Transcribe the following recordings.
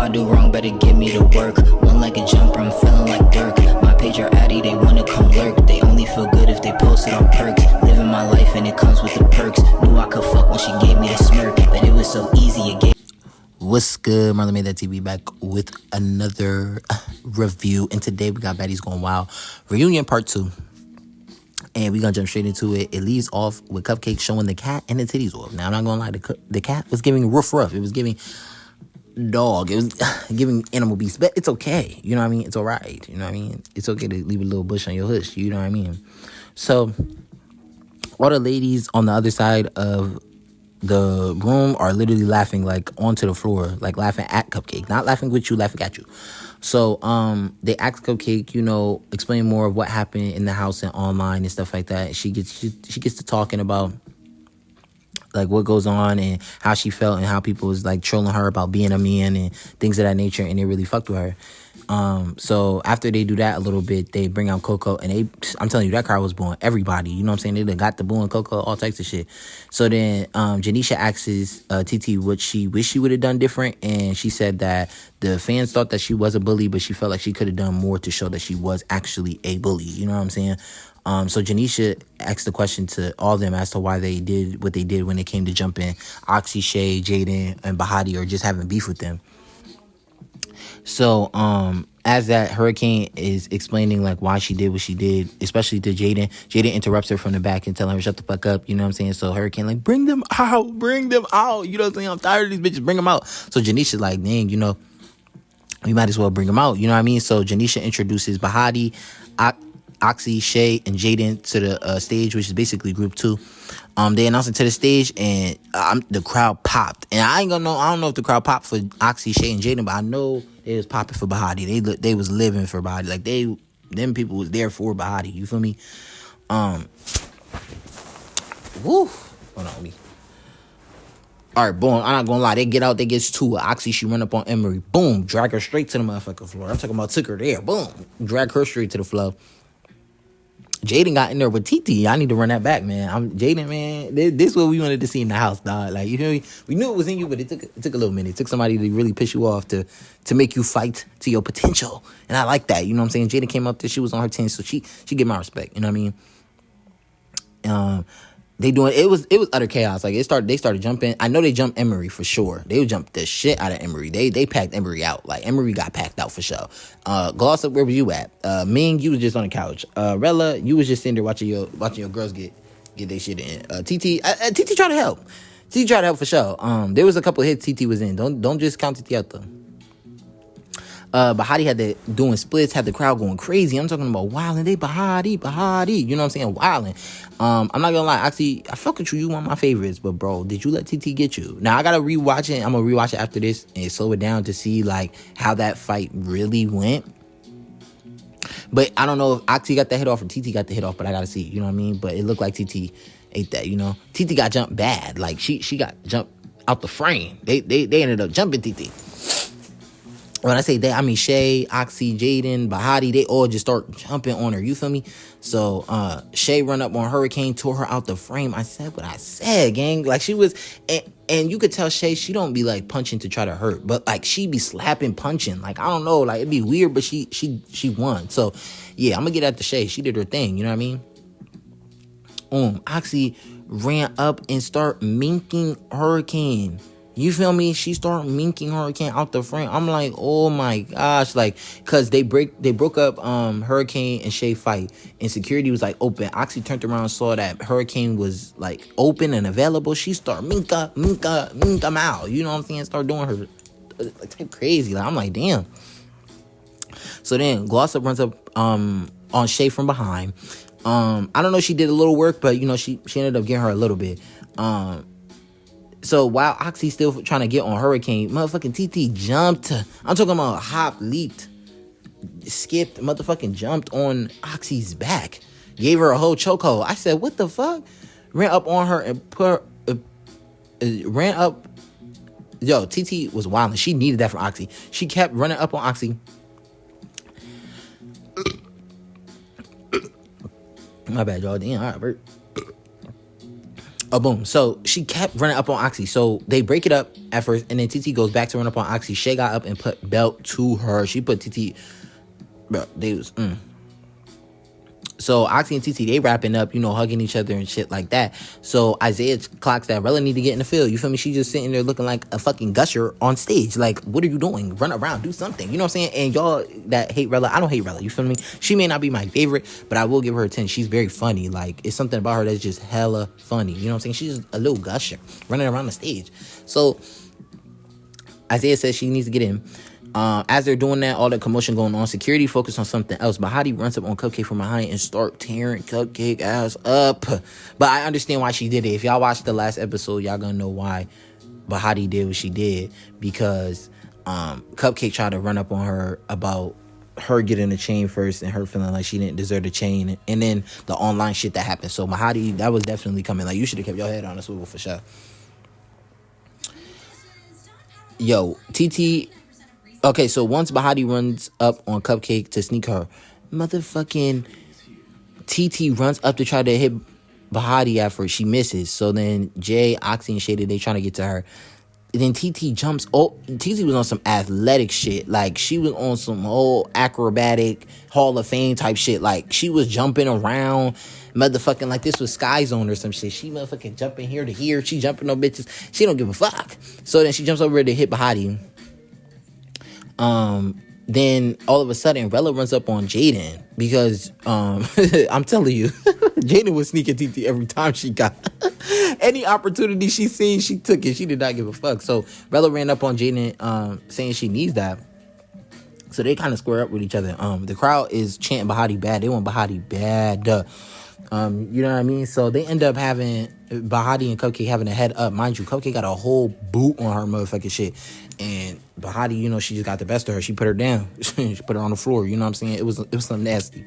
I do wrong, better give me the work. One like a jumper, I'm feeling like Dirk. My page are addy, they wanna come lurk. They only feel good if they post it on perks. Living my life and it comes with the perks. Knew I could fuck when she gave me the smirk, but it was so easy, it gave. What's good? MarlonmadethatTV back with another review. And today we got Baddies Going Wild reunion part 2. And we're going to jump straight into it. It leaves off with Cupcake showing the cat and the titties off. Now, I'm not going to lie. The cat was giving rough. It was giving dog. It was giving animal beast. But it's okay. You know what I mean? It's all right. You know what I mean? It's okay to leave a little bush on your hush. You know what I mean? So, all the ladies on the other side of the room are literally laughing like onto the floor, like laughing at Cupcake, not laughing with you, laughing at you. So they ask Cupcake, you know, explain more of what happened in the house and online and stuff like that. She gets to talking about like what goes on and how she felt and how people was like trolling her about being a man and things of that nature, and it really fucked with her. So after they do that a little bit, they bring out Coco, and I'm telling you, that crowd was booing everybody. You know what I'm saying? They done got the booing Coco, all types of shit. So then Janisha asks TT what she wished she would have done different, and she said that the fans thought that she was a bully, but she felt like she could have done more to show that she was actually a bully. You know what I'm saying? So Janisha asked the question to all of them as to why they did what they did when it came to jumping Oxy, Shay, Jaden, and Bahati, or just having beef with them. So, as that Hurricane is explaining, like, why she did what she did, especially to Jaden, Jaden interrupts her from the back and telling her, shut the fuck up, you know what I'm saying? So, Hurricane, like, bring them out, you know what I'm saying? I'm tired of these bitches, bring them out. So, Janisha's like, dang, you know, we might as well bring them out, you know what I mean? So, Janisha introduces Bahati, Oxy, Shay, and Jaden to the stage, which is basically group 2. They announced it to the stage, and the crowd popped. And I don't know if the crowd popped for Oxy, Shay, and Jaden, but I know they was popping for Bahati. They was living for Bahati. Like, them people was there for Bahati. You feel me? Woo. Hold on, me. All right, boom. I'm not gonna lie. They get out. They get to it. Oxy, she run up on Emery. Boom. Drag her straight to the motherfucking floor. I'm talking about took her there. Boom. Drag her straight to the floor. Jaden got in there with TT. I need to run that back, man. Jaden, man. This is what we wanted to see in the house, dog. Like, you feel me? We knew it was in you, but it took a little minute. It took somebody to really piss you off to make you fight to your potential. And I like that. You know what I'm saying? Jaden came up there. She was on her 10, so she get my respect. You know what I mean? They doing it was utter chaos. Like, they started jumping. I know they jumped Emery for sure. They would jump the shit out of Emery. They packed Emery out. Like, Emery got packed out for sure. Gloss up, where were you at? Ming, you was just on the couch. Rella, you was just sitting there watching your girls get their shit in. TT tried to help. TT tried to help for sure. There was a couple hits TT was in. Don't just count TT out though. Bahati had doing splits, had the crowd going crazy. I'm talking about wilding. They Bahati. You know what I'm saying? Wilding. I'm not gonna lie. Actually, I fuck with you. You one of my favorites. But bro, did you let TT get you? Now I gotta rewatch it. I'm gonna rewatch it after this and slow it down to see like how that fight really went. But I don't know if Oxy got the hit off or TT got the hit off. But I gotta see. You know what I mean? But it looked like TT ate that. You know, TT got jumped bad. Like she got jumped out the frame. They ended up jumping TT. When I say they, I mean Shay, Oxy, Jaden, Bahati, they all just start jumping on her. You feel me? So Shay run up on Hurricane, tore her out the frame. I said what I said, gang. Like she was, and you could tell Shay, she don't be like punching to try to hurt, but like she be slapping, punching. Like I don't know, like it'd be weird, but she won. So yeah, I'm gonna get at the Shay. She did her thing. You know what I mean? Oxy ran up and start minking Hurricane. You feel me? She started minking Hurricane out the frame. I'm like, oh my gosh, like, cause they broke up Hurricane and Shay fight, and security was like open. Oxy turned around and saw that Hurricane was like open and available. She started minka out. You know what I'm saying? Start doing her like type crazy. Like I'm like, damn. So then Gloss Up runs up on Shay from behind. I don't know. She did a little work, but you know she ended up getting her a little bit. So while Oxy's still trying to get on Hurricane, motherfucking TT jumped. I'm talking about hop, leaped, skipped, motherfucking jumped on Oxy's back. Gave her a whole chokehold. I said, what the fuck? Ran up on her and ran up. Yo, TT was wilding. She needed that from Oxy. She kept running up on Oxy. My bad, y'all. Damn, all right, Bert. Oh, boom. So she kept running up on Oxy. So they break it up at first, and then TT goes back to run up on Oxy. Shay got up and put belt to her. She put TT, bro, they was, So Oxy and TT, they wrapping up, hugging each other and shit like that. So Isaiah clocks that Rella need to get in the field. You feel me? She just sitting there looking like a fucking gusher on stage. Like, what are you doing? Run around, do something. You know what I'm saying? And y'all that hate Rella, I don't hate Rella. You feel me? She may not be my favorite, but I will give her a 10. She's very funny. Like, it's something about her that's just hella funny. You know what I'm saying? She's just a little gusher running around the stage. So Isaiah says she needs to get in. As they're doing that, all the commotion going on, security focused on something else. Bahati runs up on Cupcake from behind and start tearing Cupcake ass up. But I understand why she did it. If y'all watched the last episode, y'all gonna know why Bahati did what she did. Because Cupcake tried to run up on her about her getting the chain first and her feeling like she didn't deserve the chain. And then the online shit that happened. So Bahati, that was definitely coming. Like, you should have kept your head on a swivel for sure. Yo, TT... Okay, so once Bahati runs up on Cupcake to sneak her, motherfucking TT runs up to try to hit Bahati at first. She misses. So then Jay, Oxy, and Shady, they trying to get to her. And then TT jumps. Oh, TT was on some athletic shit. Like, she was on some whole acrobatic Hall of Fame type shit. Like, she was jumping around. Motherfucking like this was Sky Zone or some shit. She motherfucking jumping here to here. She jumping on bitches. She don't give a fuck. So then she jumps over to hit Bahati. Then all of a sudden Rella runs up on Jaden because I'm telling you, Jaden was sneaking TT every time she got any opportunity she seen, she took it. She did not give a fuck. So Rella ran up on Jaden saying she needs that. So they kind of square up with each other. The crowd is chanting Bahati bad. They want Bahati bad. You know what I mean? So they end up having Bahati and Cupcake having a head up. Mind you, Cupcake got a whole boot on her motherfucking shit. And Bahati, she just got the best of her. She put her down. She put her on the floor. You know what I'm saying? It was something nasty.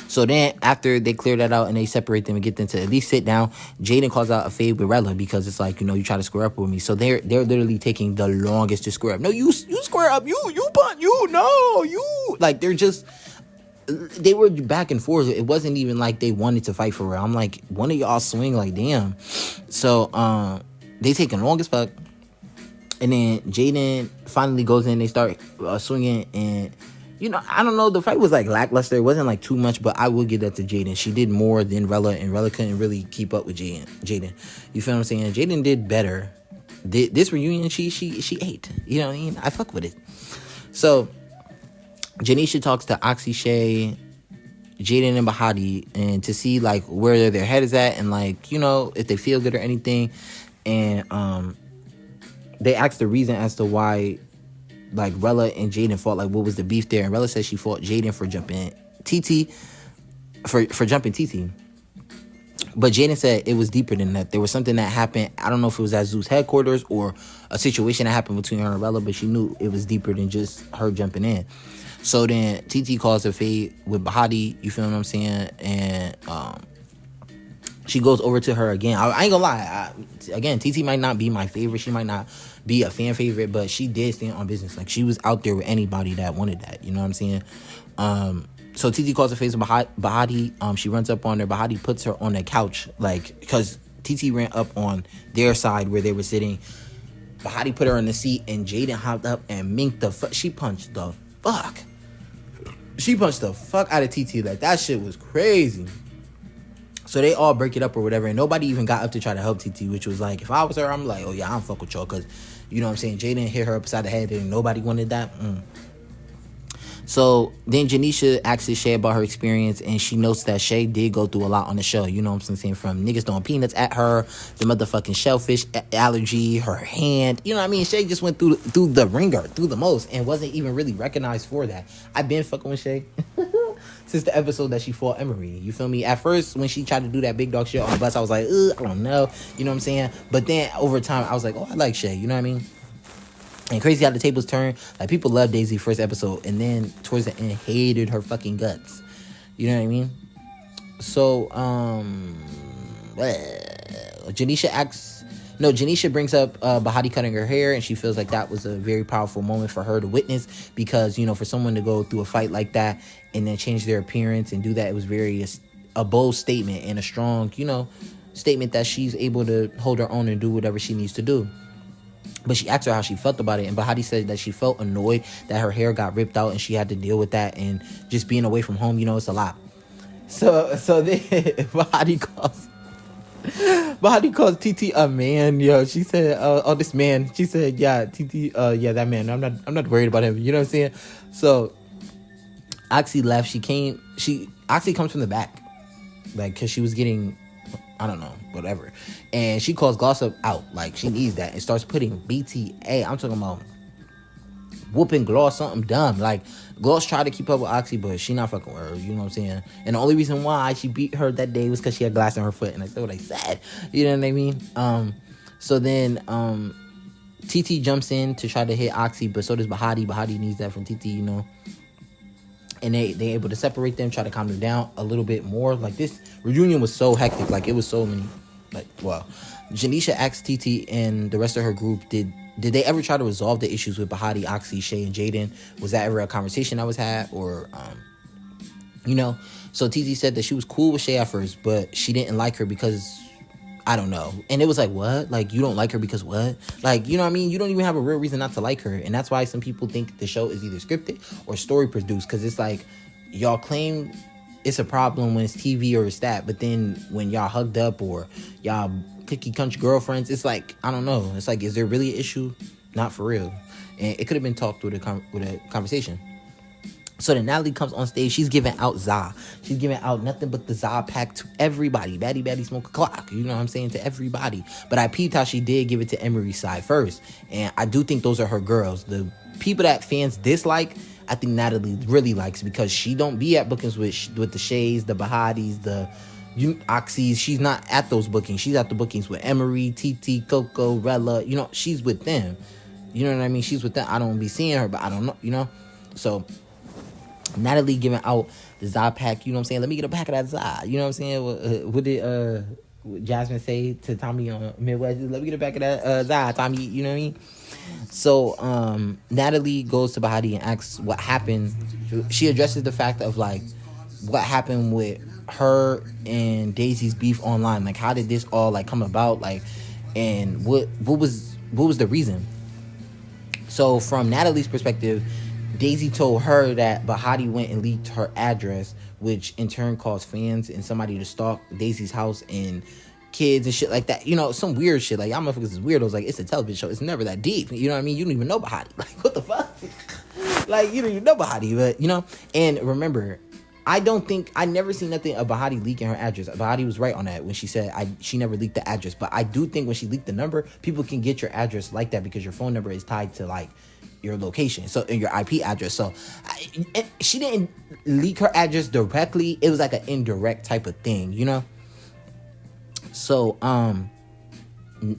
So then after they clear that out and they separate them and get them to at least sit down, Jaden calls out a fade with Rella because it's like, you try to square up with me. So they're literally taking the longest to square up. No, you square up. You punch. You. Like, they were back and forth. It wasn't even like they wanted to fight for her. I'm like, one of y'all swing, like, damn. So they taking long as fuck. And then Jaden finally goes in. They start swinging. And, I don't know. The fight was, like, lackluster. It wasn't, like, too much. But I will give that to Jaden. She did more than Rella. And Rella couldn't really keep up with Jaden. You feel what I'm saying? Jaden did better. This reunion, she ate. You know what I mean? I fuck with it. So Janisha talks to Oxy, Shay, Jaden, and Bahati, and to see, like, where their head is at and, like, if they feel good or anything. And they asked the reason as to why, like, Rella and Jaden fought. Like, what was the beef there? And Rella said she fought Jaden for jumping TT, for jumping TT. But Jaden said it was deeper than that. There was something that happened. I don't know if it was at Zeus headquarters or a situation that happened between her and Rella, but she knew it was deeper than just her jumping in. So then TT calls a fade with Bahati, you feel what I'm saying? And she goes over to her again. I ain't gonna lie. Again, TT might not be my favorite. She might not be a fan favorite, but she did stand on business. Like, she was out there with anybody that wanted that. You know what I'm saying? So TT calls her face with Bahati. She runs up on her. Bahati puts her on the couch, like, because TT ran up on their side where they were sitting. Bahati put her in the seat, and Jaden hopped up and minked the fuck. She punched the fuck. She punched the fuck out of TT. Like, that shit was crazy. So they all break it up or whatever, and nobody even got up to try to help TT, which was like, if I was her, I'm like, oh yeah, I don't fuck with y'all, because, you know what I'm saying, Jaden hit her upside the head and nobody wanted that. So then Janisha asks Shay about her experience, and she notes that Shay did go through a lot on the show. You know what I'm saying? From niggas throwing peanuts at her, the motherfucking shellfish allergy, her hand. You know what I mean? Shay just went through the ringer, through the most, and wasn't even really recognized for that. I've been fucking with Shay since the episode that she fought Emery. You feel me? At first, when she tried to do that big dog shit on the bus, I was like, I don't know. You know what I'm saying? But then over time, I was like, oh, I like Shay. You know what I mean? And crazy how the tables turn. Like, people loved Daisy first episode, and then towards the end hated her fucking guts. You know what I mean? So Janisha brings up Bahati cutting her hair, and she feels like that was a very powerful moment for her to witness, because, you know, for someone to go through a fight like that and then change their appearance and do that, it was very a bold statement and a strong, you know, statement that she's able to hold her own and do whatever she needs to do. But she asked her how she felt about it, and Bahati said that she felt annoyed that her hair got ripped out and she had to deal with that, and just being away from home, it's a lot. So then Bahati calls TT a man, yo. She said, "Oh, this man." She said, "Yeah, TT, yeah, that man. I'm not worried about him." You know what I'm saying? So Oxy left. Oxy comes from the back, like, cause she was getting, I don't know, whatever. And she calls Glossop out, like she needs that, and starts putting BTA. I'm talking about whooping Gloss something dumb. Like, Gloss tried to keep up with Oxy, but she not fucking with her. You know what I'm saying? And the only reason why she beat her that day was because she had glass in her foot, and that's what I said. You know what I mean? So then TT jumps in to try to hit Oxy, but so does Bahati. Bahati needs that from TT, And they able to separate them, try to calm them down a little bit more. Like, this reunion was so hectic. Like, it was so many. Like, wow. Janisha asked TT and the rest of her group, did they ever try to resolve the issues with Bahati, Oxy, Shay, and Jaden? Was that ever a conversation that was had? Or, So TT said that she was cool with Shay at first, but she didn't like her because, I don't know. And it was like, what? Like, you don't like her because what? Like, you know what I mean? You don't even have a real reason not to like her. And that's why some people think the show is either scripted or story produced. Because it's like, y'all claim it's a problem when it's TV or it's that. But then when y'all hugged up or y'all cookie country girlfriends, it's like, I don't know. It's like, is there really an issue? Not for real. And it could have been talked with a conversation. So then Natalie comes on stage. She's giving out za. She's giving out nothing but the za pack to everybody. Baddie smoke a clock. You know what I'm saying? To everybody. But I peeped how she did give it to Emery's side first. And I do think those are her girls. The people that fans dislike, I think Natalie really likes, because she don't be at bookings with the Shays, the Bahatis, the Oxys. She's not at those bookings. She's at the bookings with Emery, TT, Coco, Rella. She's with them. You know what I mean? She's with them. I don't be seeing her, but I don't know, So Natalie giving out the za pack, you know what I'm saying? Let me get a pack of that za. You know what I'm saying? What did Jasmine say to Tommy on Midwest? Let me get a pack of that za, Tommy. You know what I mean? So Natalie goes to Bahati and asks what happened. She addresses the fact of, like, what happened with her and Daisy's beef online. Like, how did this all, like, come about? Like, and what was the reason? So from Natalie's perspective, Daisy told her that Bahati went and leaked her address, which in turn caused fans and somebody to stalk Daisy's house and kids and shit like that. Some weird shit. Like, y'all motherfuckers is weirdos. Like, it's a television show. It's never that deep. You know what I mean? You don't even know Bahati. Like, what the fuck? Like, you don't even know Bahati. But, and remember, I never seen nothing of Bahati leaking her address. Bahati was right on that when she said she never leaked the address. But I do think when she leaked the number, people can get your address like that because your phone number is tied to, like, your location, so in your IP address. So she didn't leak her address directly. It was like an indirect type of thing, So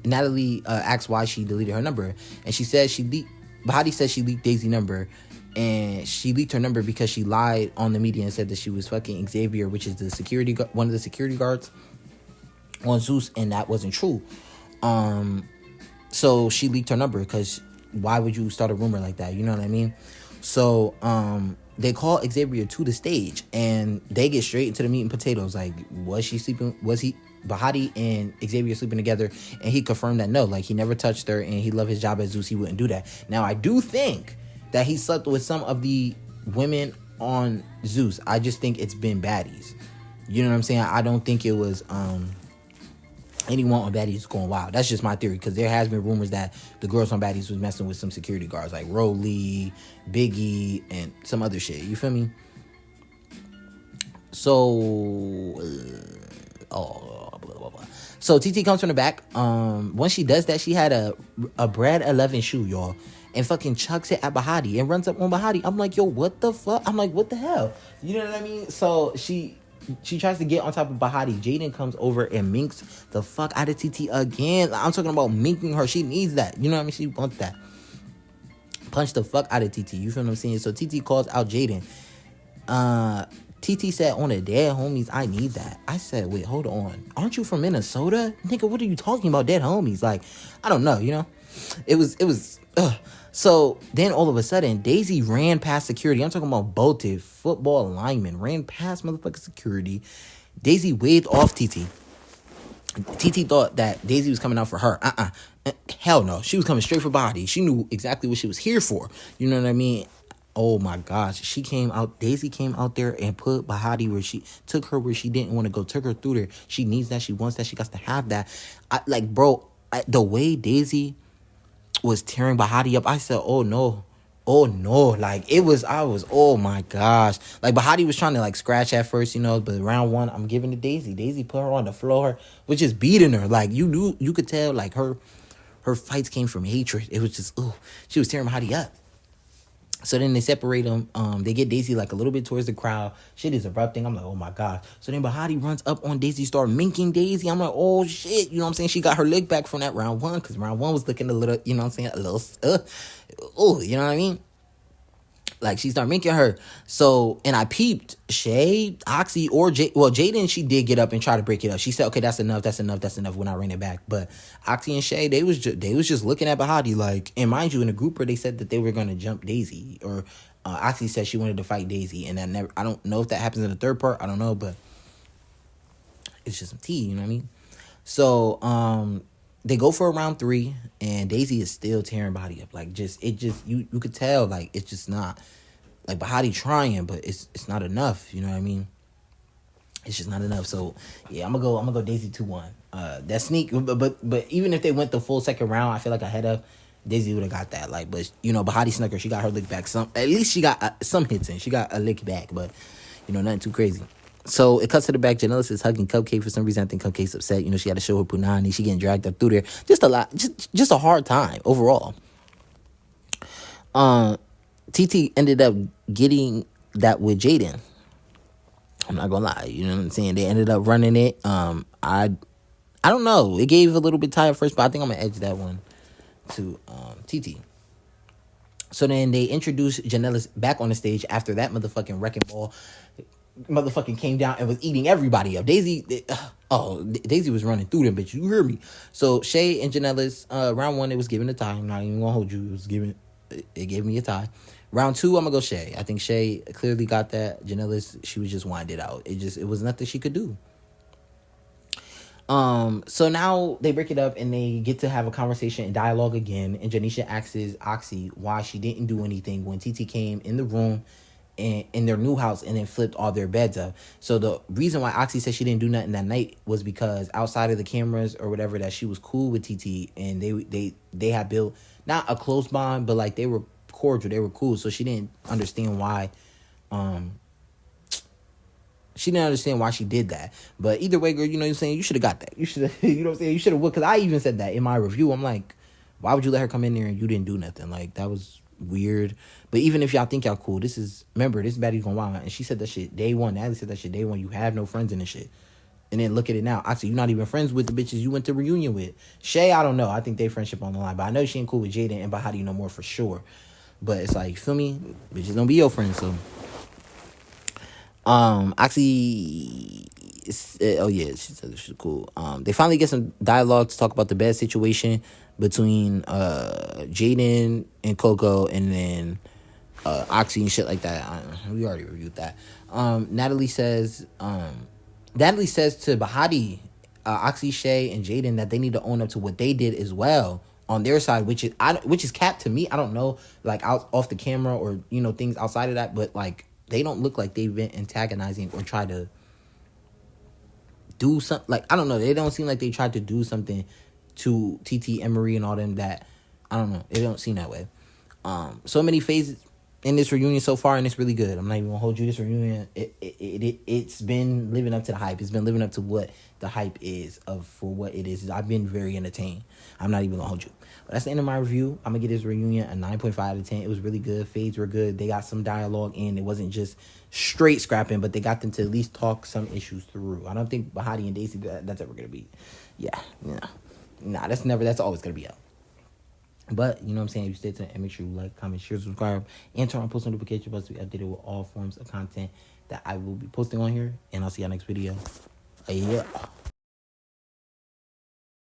Natalie asked why she deleted her number, and she said Bahati said she leaked Daisy's number, and she leaked her number because she lied on the media and said that she was fucking Xavier, which is one of the security guards on Zeus, and that wasn't true. So she leaked her number because why would you start a rumor like that? You know what I mean? So they call Xavier to the stage, and they get straight into the meat and potatoes. Like, was Bahati and Xavier sleeping together? And he confirmed that no, like, he never touched her, and he loved his job at Zeus. He wouldn't do that. Now, I do think that he slept with some of the women on Zeus. I just think it's been baddies. You know what I'm saying? I don't think it was anyone on Baddies going wild. That's just my theory, because there has been rumors that the girls on Baddies was messing with some security guards like Rolly, Biggie, and some other shit. You feel me? So, So TT comes from the back. When she does that, she had a Brad 11 shoe, y'all, and fucking chucks it at Bahati and runs up on Bahati. I'm like, yo, what the fuck? I'm like, what the hell? You know what I mean? So she tries to get on top of Bahati. Jaden comes over and minks the fuck out of TT again. I'm talking about minking her. She needs that. You know what I mean? She wants that. Punch the fuck out of TT. You feel what I'm saying? So TT calls out Jaden. TT said, on the dead homies, I need that. I said, wait, hold on. Aren't you from Minnesota? Nigga, what are you talking about, dead homies? Like, I don't know, It was. So then all of a sudden, Daisy ran past security. I'm talking about bolted football lineman. Ran past motherfucking security. Daisy waved off TT. TT thought that Daisy was coming out for her. Hell no. She was coming straight for Body. She knew exactly what she was here for. You know what I mean? Oh my gosh. She came out. Daisy came out there and put Bahati where she took her where she didn't want to go. Took her through there. She needs that. She wants that. She got to have that. The way Daisy was tearing Bahati up, I said, oh no. Oh no, like oh my gosh. Like Bahati was trying to like scratch at first, you know, but round one, I'm giving to Daisy. Daisy put her on the floor, was just beating her. Like you could tell like her fights came from hatred. It was just, she was tearing Bahati up. So then they separate them. They get Daisy like a little bit towards the crowd. Shit is erupting. I'm like, oh my god. So then Bahati runs up on Daisy, start minking Daisy. I'm like, oh shit. You know what I'm saying? She got her leg back from that round one, because round one was looking a little, you know what I'm saying, a little, you know what I mean? Like, she started minking her. So, and I peeped Shay, Oxy, or Jaden, she did get up and try to break it up. She said, okay, that's enough when I ran it back. But Oxy and Shay, they was just looking at Bahati like, and mind you, in the group where they said that they were going to jump Daisy, or Oxy said she wanted to fight Daisy, and I don't know if that happens in the third part, I don't know, but it's just some tea, you know what I mean? So, they go for a round 3, and Daisy is still tearing Bahati up. Like, you could tell, like, it's just not, like, Bahati trying, but it's not enough, you know what I mean? It's just not enough. So, yeah, I'm gonna go Daisy 2-1. That sneak, but even if they went the full second round, I feel like ahead of, Daisy would have got that. Like, but, you know, Bahati snuck her. She got her lick back. At least she got some hits in. She got a lick back, but, you know, nothing too crazy. So it cuts to the back. Janella is hugging Cupcake. For some reason, I think Cupcake's upset. You know, she had to show her punani. She getting dragged up through there. Just a lot. Just a hard time overall. TT ended up getting that with Jaden. I'm not gonna lie. You know what I'm saying? They ended up running it. I don't know. It gave a little bit tired first, but I think I'm gonna edge that one to TT. So then they introduced Janella back on the stage after that motherfucking wrecking ball motherfucking came down and was eating everybody up. Daisy was running through them, bitch. You hear me? So Shay and Janella's round 1, it was given a tie. I'm not even gonna hold you. It gave me a tie. Round 2, I'm gonna go Shay. I think Shay clearly got that. Janella's, she was just winded out. It was nothing she could do. So now they break it up and they get to have a conversation and dialogue again. And Janisha asks Oxy why she didn't do anything when TT came in the room in their new house and then flipped all their beds up. So the reason why Oxy said she didn't do nothing that night was because outside of the cameras or whatever, that she was cool with TT, and they had built not a close bond, but like they were cordial, they were cool. So she didn't understand why she did that. But either way, girl, you know what I'm saying, you should have got that. You should have, you know what I'm saying, you should have, because I even said that in my review. I'm like, why would you let her come in there and you didn't do nothing? Like, that was weird. But even if y'all think y'all cool, remember, this Baddies gonna wild. And she said that shit day one. Natalie said that shit day one. You have no friends in this shit. And then look at it now. Actually, you're not even friends with the bitches you went to reunion with. Shay, I don't know. I think they friendship on the line. But I know she ain't cool with Jaden and Bahati no more for sure. But it's like, feel me? Bitches don't be your friends, so. Actually, she said she's cool. They finally get some dialogue to talk about the bed situation between Jaden and Coco, and then Oxy and shit like that. We already reviewed that. Natalie says to Bahati, Oxy, Shay, and Jaden that they need to own up to what they did as well on their side, which is cap to me. I don't know, like out off the camera or, you know, things outside of that, but like they don't look like they've been antagonizing or try to do something. Like, I don't know, they don't seem like they tried to do something to TT, Emery, and all them that, I don't know, it don't seem that way. So many phases in this reunion so far, and it's really good. I'm not even gonna hold you. This reunion, it's been living up to the hype. It's been living up to what the hype is for what it is. I've been very entertained. I'm not even gonna hold you. But that's the end of my review. I'm gonna give this reunion a 9.5 out of 10. It was really good. Fades were good. They got some dialogue in. It wasn't just straight scrapping, but they got them to at least talk some issues through. I don't think Bahati and Daisy, that's ever gonna be. That's always gonna be out. But, you know what I'm saying, if you stay tuned, and make sure you like, comment, share, subscribe, and turn on post notification buttons to be updated with all forms of content that I will be posting on here. And I'll see y'all next video. Yeah.